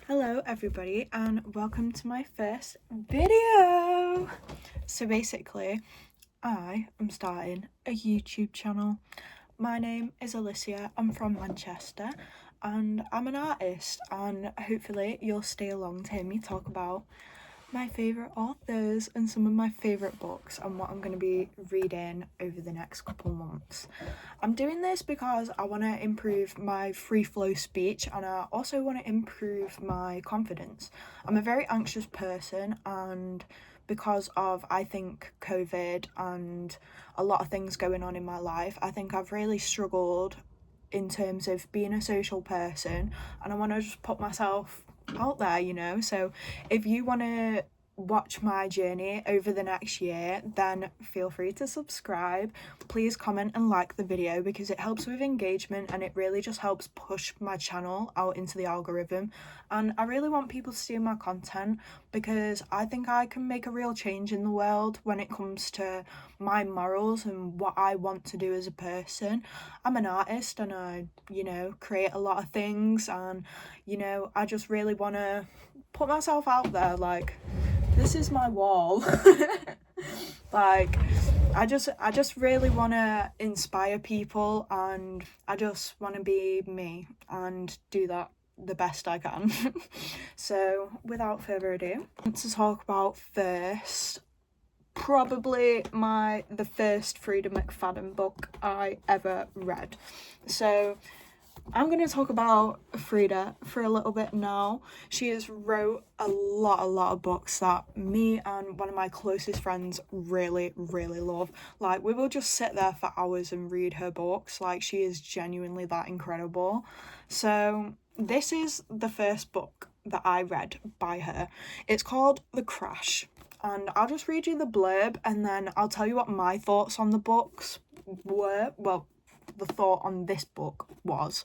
Hello everybody and welcome to my first video. So basically, I am starting a YouTube channel. My name is Alicia, I'm from Manchester and I'm an artist, and hopefully you'll stay along to hear me talk about my favourite authors and some of my favourite books and what I'm going to be reading over the next couple months. I'm doing this because I want to improve my free flow speech, and I also want to improve my confidence. I'm a very anxious person, and because of, I think, COVID and a lot of things going on in my life, I think I've really struggled in terms of being a social person, and I want to just put myself out there. So if you want to watch my journey over the next year, then feel free to subscribe. Please comment and like the video because it helps with engagement and it really just helps push my channel out into the algorithm. And I really want people to see my content because I think I can make a real change in the world when it comes to my morals and what I want to do as a person. I'm an artist and I, create a lot of things, and, I just really want to put myself out there. Like, this is my wall. Like, I just really want to inspire people, and I just want to be me and do that the best I can. So without further ado, I want to talk about first probably the first Freida Mcfadden book I ever read. So I'm going to talk about Freida for a little bit now. She has wrote a lot of books that me and one of my closest friends really love. Like, we will just sit there for hours and read her books. Like, she is genuinely that incredible. So this is the first book that I read by her. It's called The Crash, and I'll just read you the blurb and then I'll tell you what my thoughts on the books were. Well, the thought on this book was.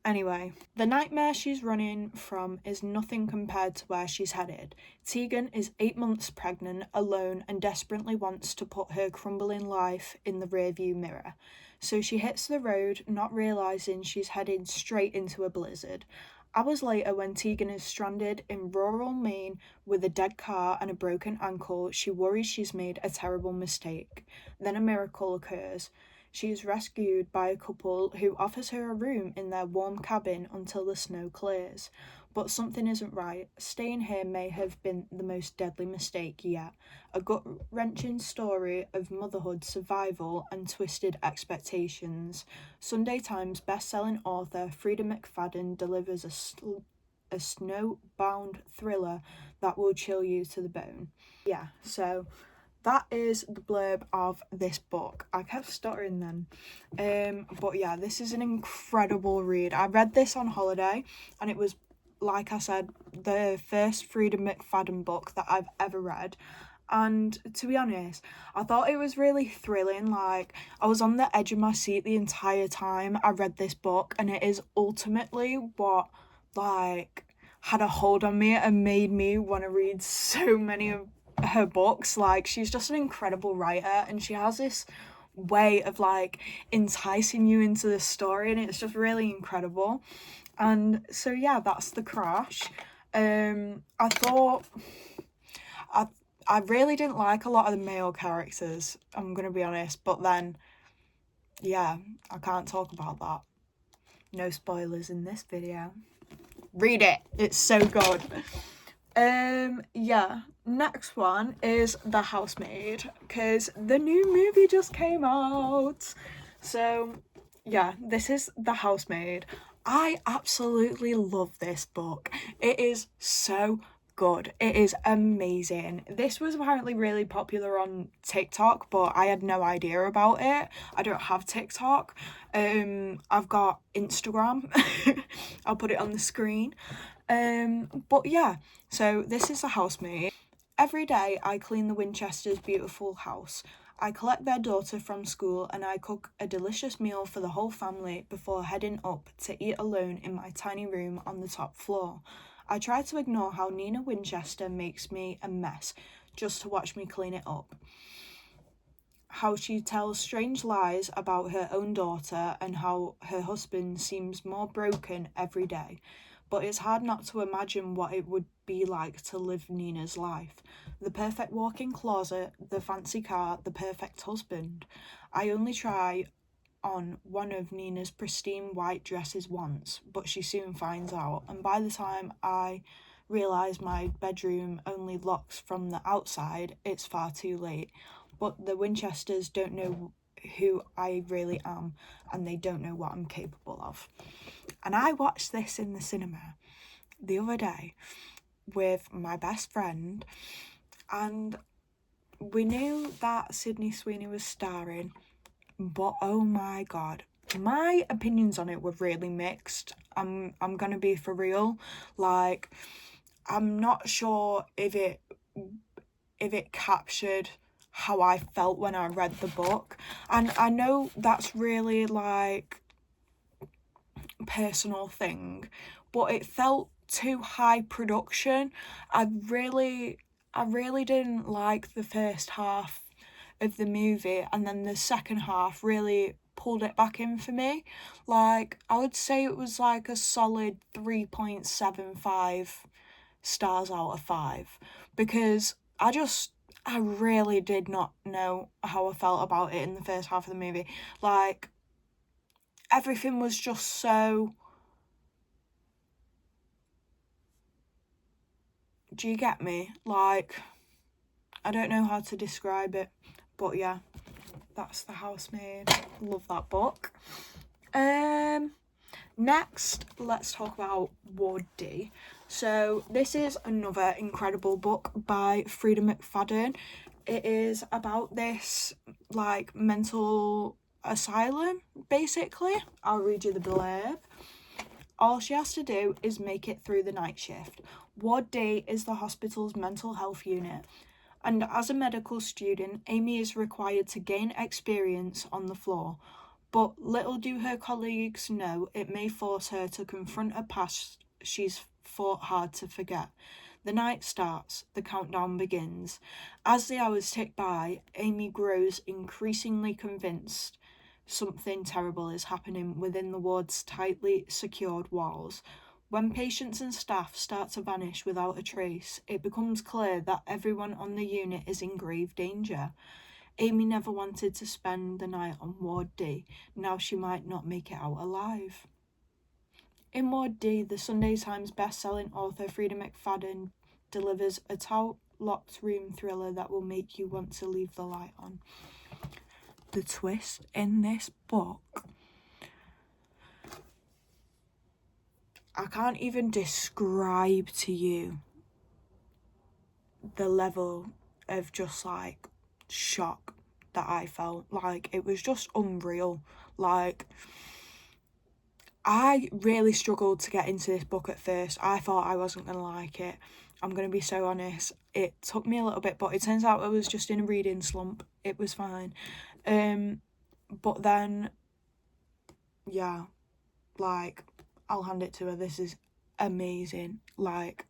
Anyway, the nightmare she's running from is nothing compared to where she's headed. Tegan is 8 months pregnant, alone, and desperately wants to put her crumbling life in the rearview mirror. So she hits the road, not realising she's headed straight into a blizzard. Hours later, when Tegan is stranded in rural Maine with a dead car and a broken ankle, she worries she's made a terrible mistake. Then a miracle occurs. She is rescued by a couple who offers her a room in their warm cabin until the snow clears. But something isn't right. Staying here may have been the most deadly mistake yet. A gut-wrenching story of motherhood, survival, and twisted expectations. Sunday Times best-selling author Freida Mcfadden delivers a snowbound thriller that will chill you to the bone. Yeah, so that is the blurb of this book. I kept stuttering then. But yeah, this is an incredible read. I read this on holiday, and it was, like I said, the first Freida Mcfadden book that I've ever read. And to be honest, I thought it was really thrilling. Like, I was on the edge of my seat the entire time I read this book, and it is ultimately what, like, had a hold on me and made me want to read so many of her books. Like, she's just an incredible writer, and she has this way of, like, enticing you into the story, and it's just really incredible. And so yeah, that's The Crash. I thought I really didn't like a lot of the male characters, I'm gonna be honest, but then yeah, I can't talk about that. No spoilers in this video. Read it, it's so good. Yeah, next one is The Housemaid, because the new movie just came out. So yeah, this is The Housemaid. I absolutely love this book. It is so good. It is amazing. This was apparently really popular on TikTok, but I had no idea about it. I don't have TikTok. I've got Instagram. I'll put it on the screen. But yeah, so this is The Housemaid. Every day I clean the Winchesters' beautiful house. I collect their daughter from school and I cook a delicious meal for the whole family before heading up to eat alone in my tiny room on the top floor. I try to ignore how Nina Winchester makes me a mess just to watch me clean it up. How she tells strange lies about her own daughter and how her husband seems more broken every day. but it's hard not to imagine what it would be like to live Nina's life. The perfect walk-in closet, the fancy car, the perfect husband. I only try on one of Nina's pristine white dresses once, but she soon finds out, and by the time I realise my bedroom only locks from the outside, it's far too late. But the Winchesters don't know who I really am, and they don't know what I'm capable of. And I watched this in the cinema the other day with my best friend, and we knew that Sydney Sweeney was starring, but oh my god, my opinions on it were really mixed. I'm gonna be for real. Like, I'm not sure if it captured how I felt when I read the book, and I know that's really like personal thing, but it felt too high production. I really didn't like the first half of the movie, and then the second half really pulled it back in for me. Like, I would say it was like a solid 3.75 stars out of 5, because I really did not know how I felt about it in the first half of the movie. Like, everything was just so... Do you get me? Like, I don't know how to describe it, but yeah, that's The Housemaid. Love that book. Next, let's talk about Ward D. So this is another incredible book by Freida Mcfadden. It is about this like mental asylum, basically. I'll read you the blurb. All she has to do is make it through the night shift. Ward D is the hospital's mental health unit, and as a medical student, Amy is required to gain experience on the floor. But little do her colleagues know, it may force her to confront a past she's fought hard to forget. The night starts, the countdown begins. As the hours tick by, Amy grows increasingly convinced something terrible is happening within the ward's tightly secured walls. When patients and staff start to vanish without a trace, it becomes clear that everyone on the unit is in grave danger. Amy never wanted to spend the night on Ward D. Now she might not make it out alive. In Ward D, the Sunday Times best-selling author Freida Mcfadden delivers a tight-locked room thriller that will make you want to leave the light on. The twist in this book, I can't even describe to you the level of just like shock that I felt. Like, it was just unreal. Like, I really struggled to get into this book at first. I thought I wasn't gonna like it. I'm gonna be so honest. It took me a little bit, but it turns out I was just in a reading slump. It was fine. But then, yeah, like, I'll hand it to her. This is amazing. Like,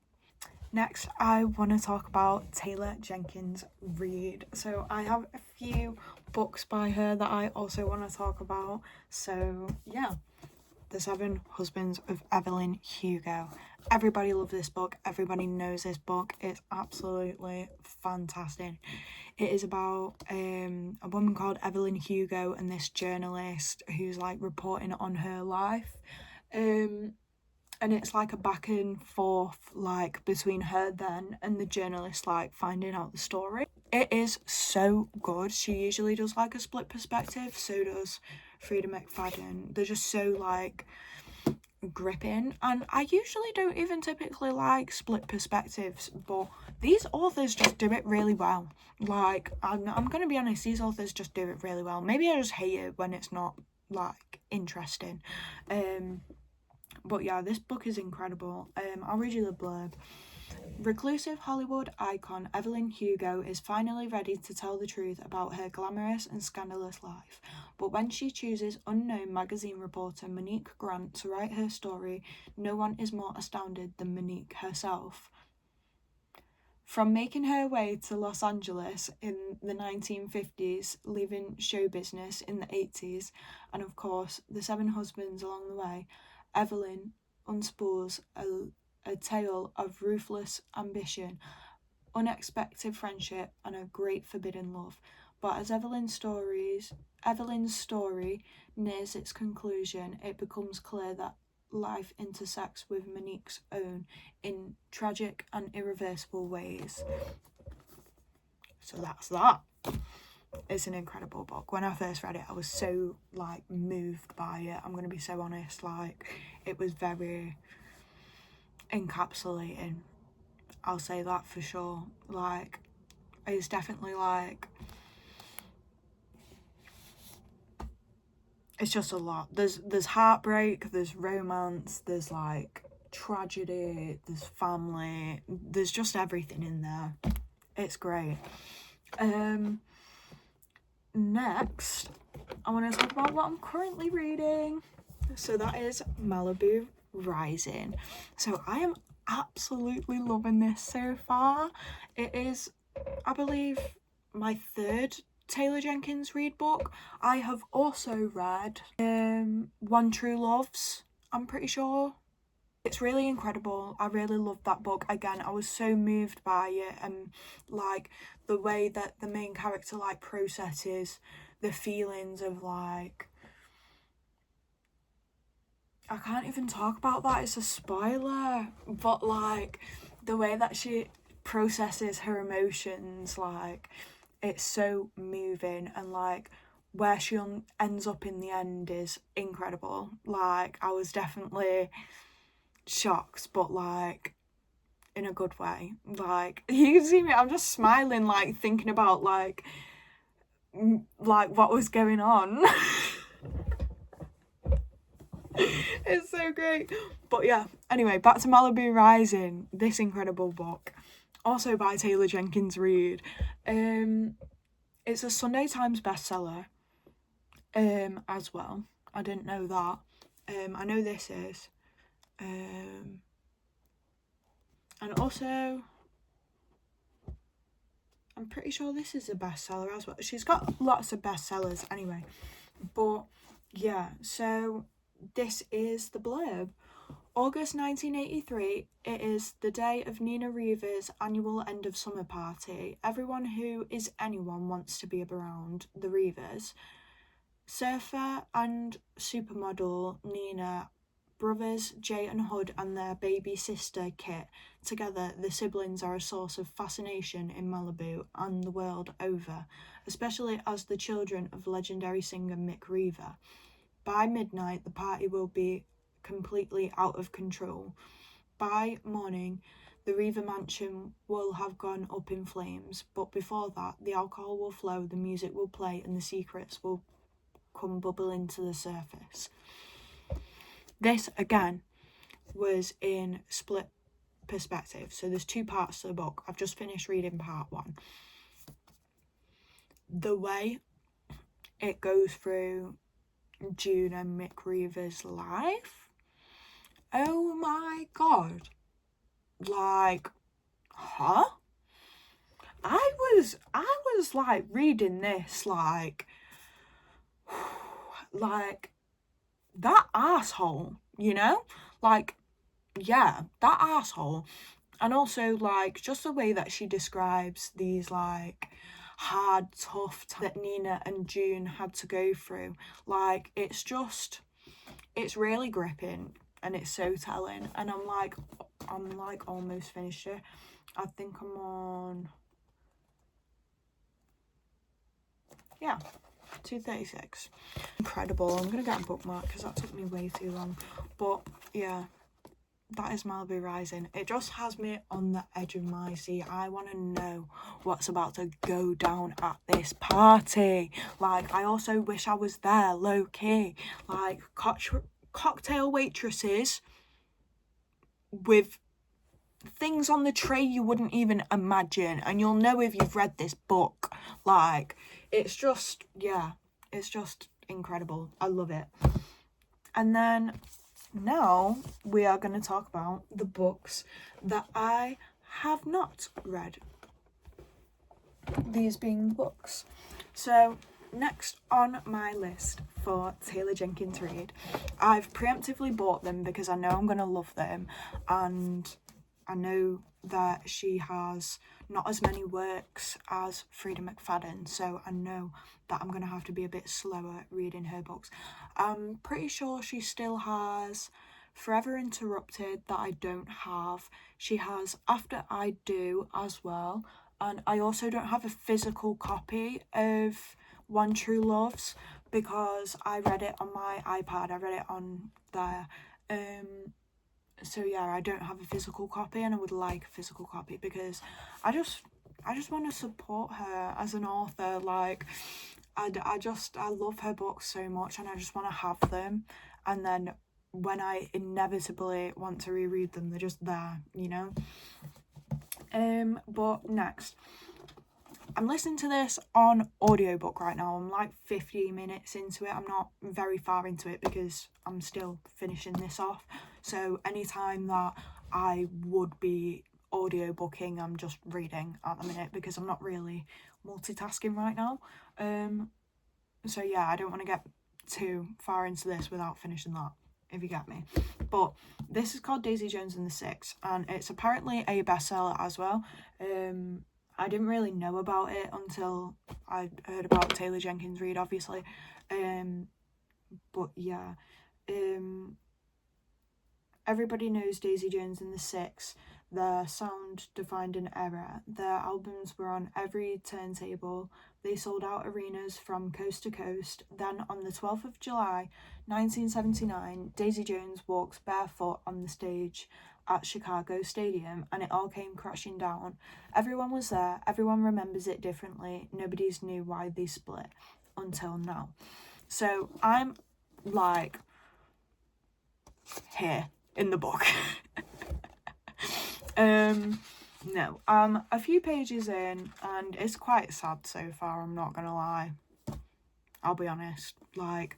next, I want to talk about Taylor Jenkins Reid. So I have a few books by her that I also want to talk about. So yeah, The 7 Husbands of Evelyn Hugo. Everybody loves this book. Everybody knows this book. It's absolutely fantastic. It is about a woman called Evelyn Hugo and this journalist who's like reporting on her life. And it's like a back and forth like between her then and the journalist like finding out the story. It is so good. She usually does like a split perspective, so does Freida Mcfadden. They're just so like gripping, and I usually don't even typically like split perspectives, but these authors just do it really well. Like, I'm gonna be honest, these authors just do it really well. Maybe I just hate it when it's not like interesting. But yeah, this book is incredible. I'll read you the blurb. Reclusive Hollywood icon Evelyn Hugo is finally ready to tell the truth about her glamorous and scandalous life. But when she chooses unknown magazine reporter Monique Grant to write her story, no one is more astounded than Monique herself. From making her way to Los Angeles in the 1950s, leaving show business in the 80s, and of course the 7 husbands along the way, Evelyn unspools a tale of ruthless ambition, unexpected friendship, and a great forbidden love. But as Evelyn's story nears its conclusion, it becomes clear that life intersects with Monique's own in tragic and irreversible ways. So that's that. It's an incredible book. When I first read it, I was so like moved by it. I'm gonna be so honest, like it was very encapsulating. I'll say that for sure. Like it's definitely like, it's just a lot. There's heartbreak, there's romance, there's like tragedy, there's family, there's just everything in there. It's great. Next, I want to talk about what I'm currently reading. So that is Malibu Rising. So I am absolutely loving this so far. It is, I believe, my third Taylor Jenkins Reid book. I have also read One True Loves, I'm pretty sure. It's really incredible. I really loved that book. Again, I was so moved by it, and like the way that the main character like processes the feelings of like, I can't even talk about that, it's a spoiler, but like the way that she processes her emotions, like it's so moving, and like where she ends up in the end is incredible. Like I was definitely shocked, but like in a good way. Like you can see me, I'm just smiling, like thinking about like what was going on. It's so great. But yeah, anyway, back to Malibu Rising, this incredible book, also by Taylor Jenkins Reid. It's a Sunday Times bestseller as well. I didn't know that. I know this is. And also, I'm pretty sure this is a bestseller as well. She's got lots of bestsellers anyway. But yeah, so this is the blurb. August 1983, it is the day of Nina Reeves' annual end of summer party. Everyone who is anyone wants to be around the Reeves. Surfer and supermodel Nina, brothers Jay and Hood, and their baby sister Kit. Together, the siblings are a source of fascination in Malibu and the world over, especially as the children of legendary singer Mick Reever. By midnight, the party will be completely out of control. By morning, the Reever mansion will have gone up in flames, but before that, the alcohol will flow, the music will play, and the secrets will come bubbling to the surface. This, again, was in split perspective. So there's two parts to the book. I've just finished reading part one. The way it goes through June and Mick Reever's life, oh my god. Like, huh? I was like reading this like that asshole, you know? Like, yeah, that asshole. And also, like, just the way that she describes these, like, hard, tough times that Nina and June had to go through. Like, it's really gripping, and it's so telling. And I'm like almost finished it. I think I'm on, yeah, 236. Incredible. I'm gonna get a bookmark because that took me way too long. But yeah, that is Malibu Rising. It just has me on the edge of my seat. I want to know what's about to go down at this party. Like, I also wish I was there, low key. Like, cocktail waitresses with things on the tray you wouldn't even imagine, and you'll know if you've read this book. Like, it's just, yeah, it's just incredible. I love it. And then now we are going to talk about the books that I have not read. These being books. So next on my list for Taylor Jenkins Reid, I've preemptively bought them because I know I'm going to love them, and I know that she has not as many works as Freida Mcfadden, so I know that I'm going to have to be a bit slower reading her books. I'm pretty sure she still has Forever Interrupted that I don't have. She has After I Do as well, and I also don't have a physical copy of One True Loves because I read it on my iPad. I read it on there. So yeah, I don't have a physical copy, and I would like a physical copy because I just want to support her as an author. Like, I love her books so much, and I just want to have them, and then when I inevitably want to reread them, they're just there, you know. But next, I'm listening to this on audiobook right now. I'm like 50 minutes into it. I'm not very far into it because I'm still finishing this off. So anytime that I would be audiobooking, I'm just reading at the minute because I'm not really multitasking right now. So yeah, I don't want to get too far into this without finishing that, if you get me. But this is called Daisy Jones and the Six, and it's apparently a bestseller as well. I didn't really know about it until I heard about Taylor Jenkins Reid, obviously. But yeah, everybody knows Daisy Jones and the Six. Their sound defined an era. Their albums were on every turntable. They sold out arenas from coast to coast. Then on the 12th of July, 1979, Daisy Jones walks barefoot on the stage at Chicago Stadium, and it all came crashing down. Everyone was there. Everyone remembers it differently. Nobody's knew why they split until now. So I'm like here in the book. No, a few pages in, and it's quite sad so far, I'm not gonna lie. I'll be honest, like,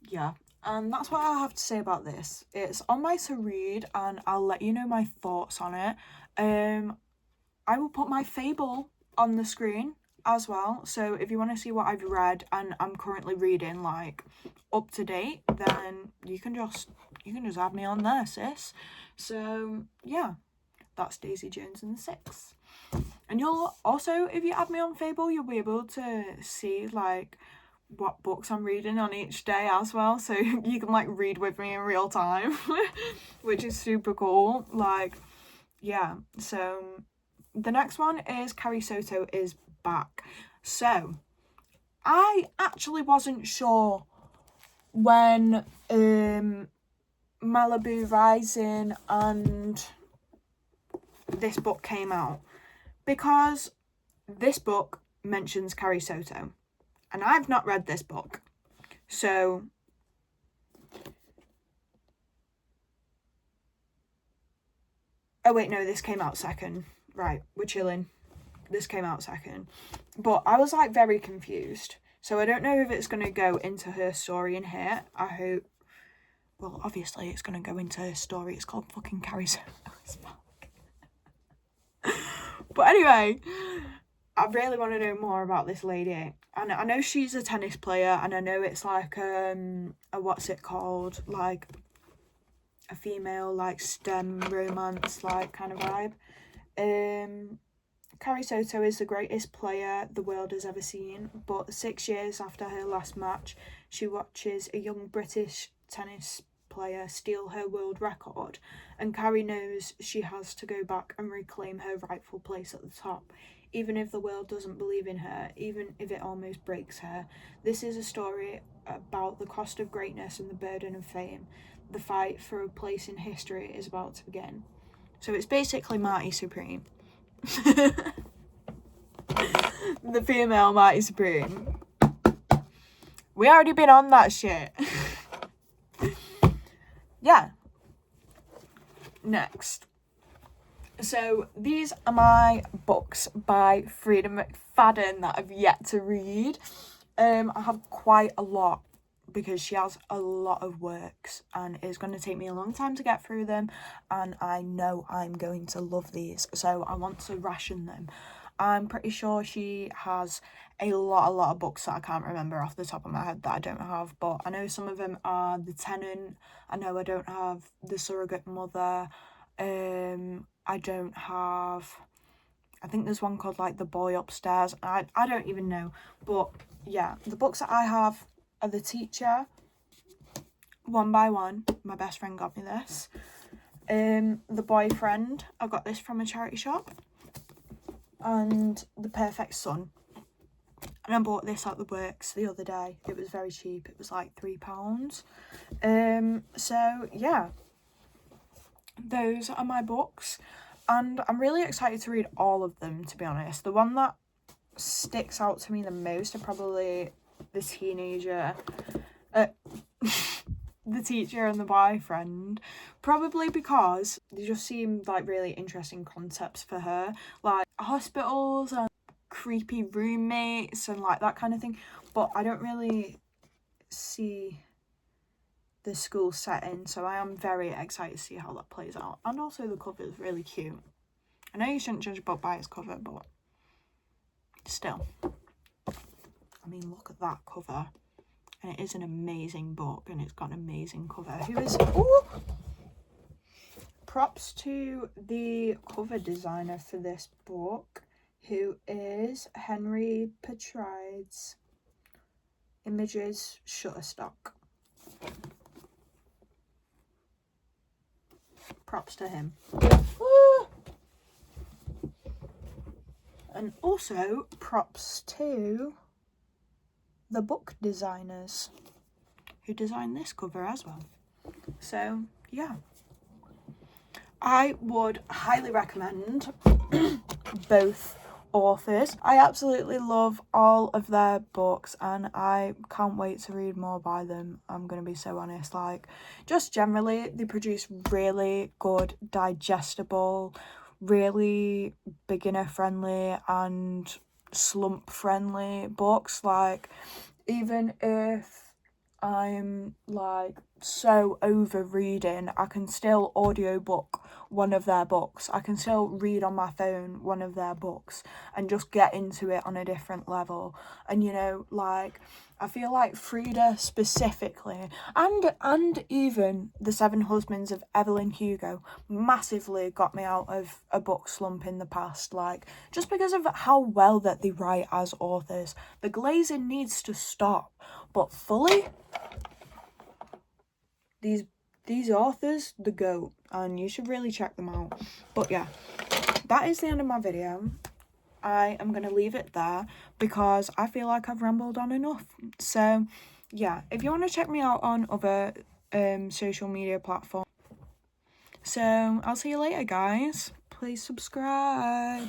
yeah. And that's what I have to say about this. It's on my to read, and I'll let you know my thoughts on it. I will put my Fable on the screen as well, so if you want to see what I've read and I'm currently reading, like, up to date, then you can just add me on there, sis. So yeah, that's Daisy Jones and the Six. And you'll also, if you add me on Fable, you'll be able to see like what books I'm reading on each day as well, so you can like read with me in real time, which is super cool. Like, yeah. So the next one is Carrie Soto is back. So I actually wasn't sure when Malibu Rising and this book came out, because this book mentions Carrie Soto and I've not read this book. So oh wait, no, this came out second. Right, we're chilling. This came out second. But I was like very confused. So I don't know if it's going to go into her story in here. I hope. Well, obviously it's going to go into her story. It's called fucking Carrie Soto's book. But anyway, I really want to know more about this lady. And I know she's a tennis player, and I know it's like a what's it called? Like a female like STEM romance like kind of vibe. Carrie Soto is the greatest player the world has ever seen, but 6 years after her last match, she watches a young British tennis player steal her world record, and Carrie knows she has to go back and reclaim her rightful place at the top, even if the world doesn't believe in her, even if it almost breaks her. This is a story about the cost of greatness and the burden of fame. The fight for a place in history is about to begin. So it's basically Marty Supreme. The female Marty Supreme. We already been on that shit. Yeah. Next. So these are my books by Freida Mcfadden that I've yet to read. I have quite a lot because she has a lot of works, and it's going to take me a long time to get through them, and I know I'm going to love these, so I want to ration them. I'm pretty sure she has a lot of books that I can't remember off the top of my head that I don't have, but I know some of them are The Tenant. I know I don't have The Surrogate Mother. I don't have, I think there's one called like The Boy Upstairs. I don't even know, but yeah, the books that I have are The Teacher, One by One. My best friend got me this. The Boyfriend, I got this from a charity shop, and The Perfect Son. And I bought this at the works the other day. It was very cheap. It was like £3. So yeah, those are my books, and I'm really excited to read all of them, to be honest. The one that sticks out to me the most are probably The Teenager, The Teacher and The Boyfriend, probably because they just seem like really interesting concepts for her, like hospitals and creepy roommates and like that kind of thing. But I don't really see the school setting, so I am very excited to see how that plays out. And also the cover is really cute. I know you shouldn't judge a book by its cover, but still, I mean, look at that cover. And it is an amazing book, and it's got an amazing cover. Props to the cover designer for this book, who is Henry Petrides. Images, Shutterstock. Props to him. And also props to the book designers who designed this cover as well. So yeah, I would highly recommend both authors. I absolutely love all of their books, and I can't wait to read more by them. I'm gonna be so honest, like, just generally they produce really good, digestible, really beginner friendly and slump friendly books. Like, even if I'm like so over reading, I can still audiobook one of their books. I can still read on my phone one of their books and just get into it on a different level. And you know, like, I feel like Freida specifically, and even The Seven Husbands of Evelyn Hugo, massively got me out of a book slump in the past, like, just because of how well that they write as authors. The glazing needs to stop, but fully, these authors, the GOAT, and you should really check them out. But yeah, that is the end of my video. I am going to leave it there because I feel like I've rambled on enough. So yeah, if you want to check me out on other social media platforms, so I'll see you later, guys. Please subscribe.